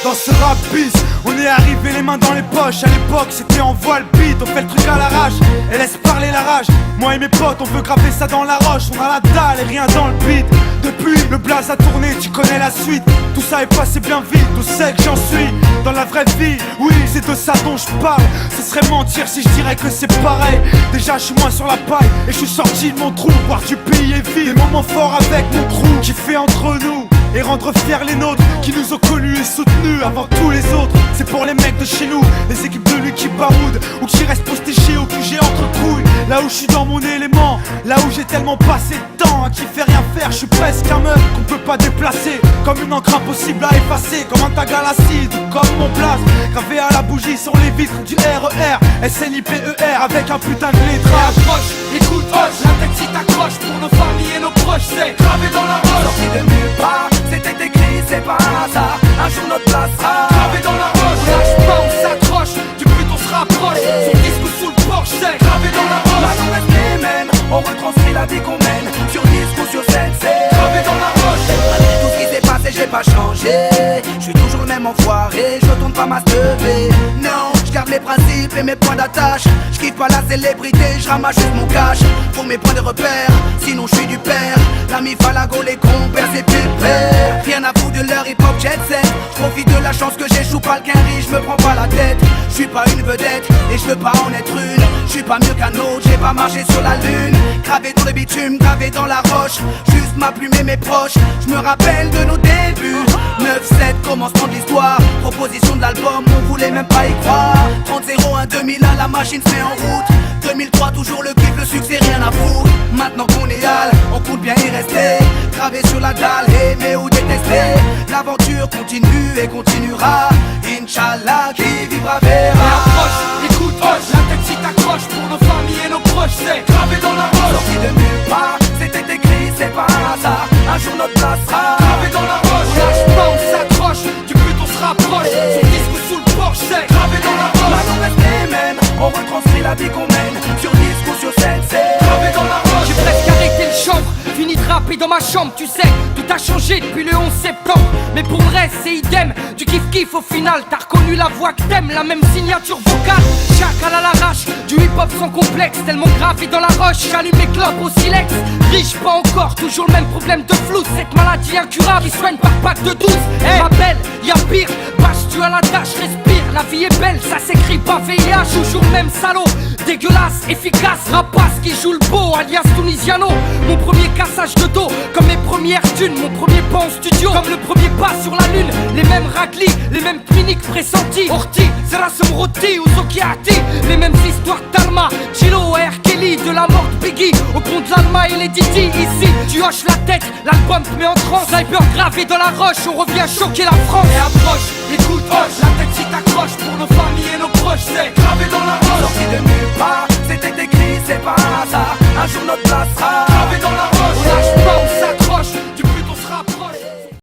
Dans ce rap bis, on est arrivé les mains dans les poches. À l'époque c'était en voile beat, on fait le truc à l'arrache et laisse parler la rage. Moi et mes potes on veut graver ça dans la roche. On a la dalle et rien dans le beat. Depuis le blaze a tourné, tu connais la suite. Tout ça est passé bien vite, où c'est que j'en suis dans la vraie vie, oui c'est de ça dont je parle. Ce serait mentir si je dirais que c'est pareil. Déjà je suis moins sur la paille et je suis sorti de mon trou. Voir du pays et vivre des moments forts avec mon crew qui fait entre nous et rendre fiers les nôtres qui nous ont connus et soutenus avant tous les autres. C'est pour les mecs de chez nous, les équipes de lui qui baroudent ou qui restent postichés au QG entre couilles. Là où je suis dans mon élément, là où j'ai tellement passé de temps à qui fait rien faire. Je suis presque un meuf qu'on peut pas déplacer, comme une encre impossible à effacer, comme un tag à l'acide ou comme mon place gravé à la bougie sur les vitres du RER SNIPER avec un putain de lettrage. Approche, écoute, hoche, la tête si t'accroche pour nos familles et nos proches, c'est gravé dans la roche. Sorti de nulle part, c'était écrit, c'est pas un hasard. Un jour notre place sera gravé dans la roche. Lâche pas, on s'accroche, du but on se rapproche. Son disque ou sous le porche, c'est gravé dans la roche. Maintenant reste les mêmes, on retranscrit la vie qu'on mène. Sur disque ou sur scène, c'est gravé dans la roche. malgré tout ce qui s'est passé, j'ai pas changé. Je suis toujours le même enfoiré, je retourne pas ma lever. Non, je garde les principes et mes points d'attache. Je kiffe pas la célébrité, je ramasse juste mon cash pour mes points de repère, sinon je suis du père. L'ami Falago, les compères, c'est pépère. Rien à foutre de leur hip-hop jet set. Je profite de la chance que j'échoue pas le quinri, je me prends pas la tête. Je suis pas une vedette et je veux pas en être une. Je suis pas mieux qu'un autre, j'ai pas marché sur la lune. Gravé dans le bitume, gravé dans la roche. Juste ma plume et mes proches, je me rappelle de nos débuts. 9-7, commencement de l'histoire. Proposition de l'album, on voulait même pas y croire. 30-01, 2001, la machine se met en route. 2003, toujours le kiff, le succès, rien à foutre. Maintenant qu'on est hal, on compte bien y rester. Gravé sur la dalle, aimer ou détester. L'aventure continue et continuera. Inch'Allah, qui vivra verra. Approche, écoute, hoche, la tête si t'accroche pour nos familles et nos proches, c'est gravé dans la roche. Sorti de nulle part, c'était écrit, c'est pas un hasard. Un jour notre place sera gravé dans la roche. Lâche pas, on s'accroche, du but on se rapproche. Son disque ou sous le porche, c'est gravé dans la roche. Maintenant reste les mêmes, on retranscrit la vie qu'on mène. Sur disque ou sur scène, c'est gravé dans la roche. J'ai presque arrêté le chanvre, fini de rapper dans ma chambre. Tu sais, tout a changé depuis le 11 septembre. Mais pour le reste, c'est idem, du kiff-kiff au final. T'as reconnu la voix que t'aimes, la même signature vocale. Chacal à l'arrache, du hip-hop sans complexe. Tellement gravé dans la roche, j'allume mes clopes au silex. Riche pas encore, toujours le même problème de flou. Cette maladie incurable, qui soigne par pack de 12. Ma belle, y'a pire, bâche-tu à la tâche, respire. La vie est belle, ça s'écrit pas VIH. Toujours même salaud, dégueulasse, efficace. Rapace qui joue le beau, alias Tunisiano. Mon premier cassage de dos, comme mes premières thunes. Mon premier pas en studio, comme le premier pas sur la lune. Les mêmes raclis, les mêmes cliniques pressenties. Orti, Zerasum Roti ou Zokiati. Les mêmes histoires d'Alma, Chilo et R. Kelly. De la mort de Biggie, au compte de l'Alma et les Didi. Ici, tu hoches la tête, l'album te met en transe. Sniper gravé dans la roche, on revient choquer la France. Et approche, écoute, hoche, la tête si t'accroche pour nos familles et nos proches, c'est gravé dans la roche. sorti de nulle part, c'était écrit, c'est pas un hasard.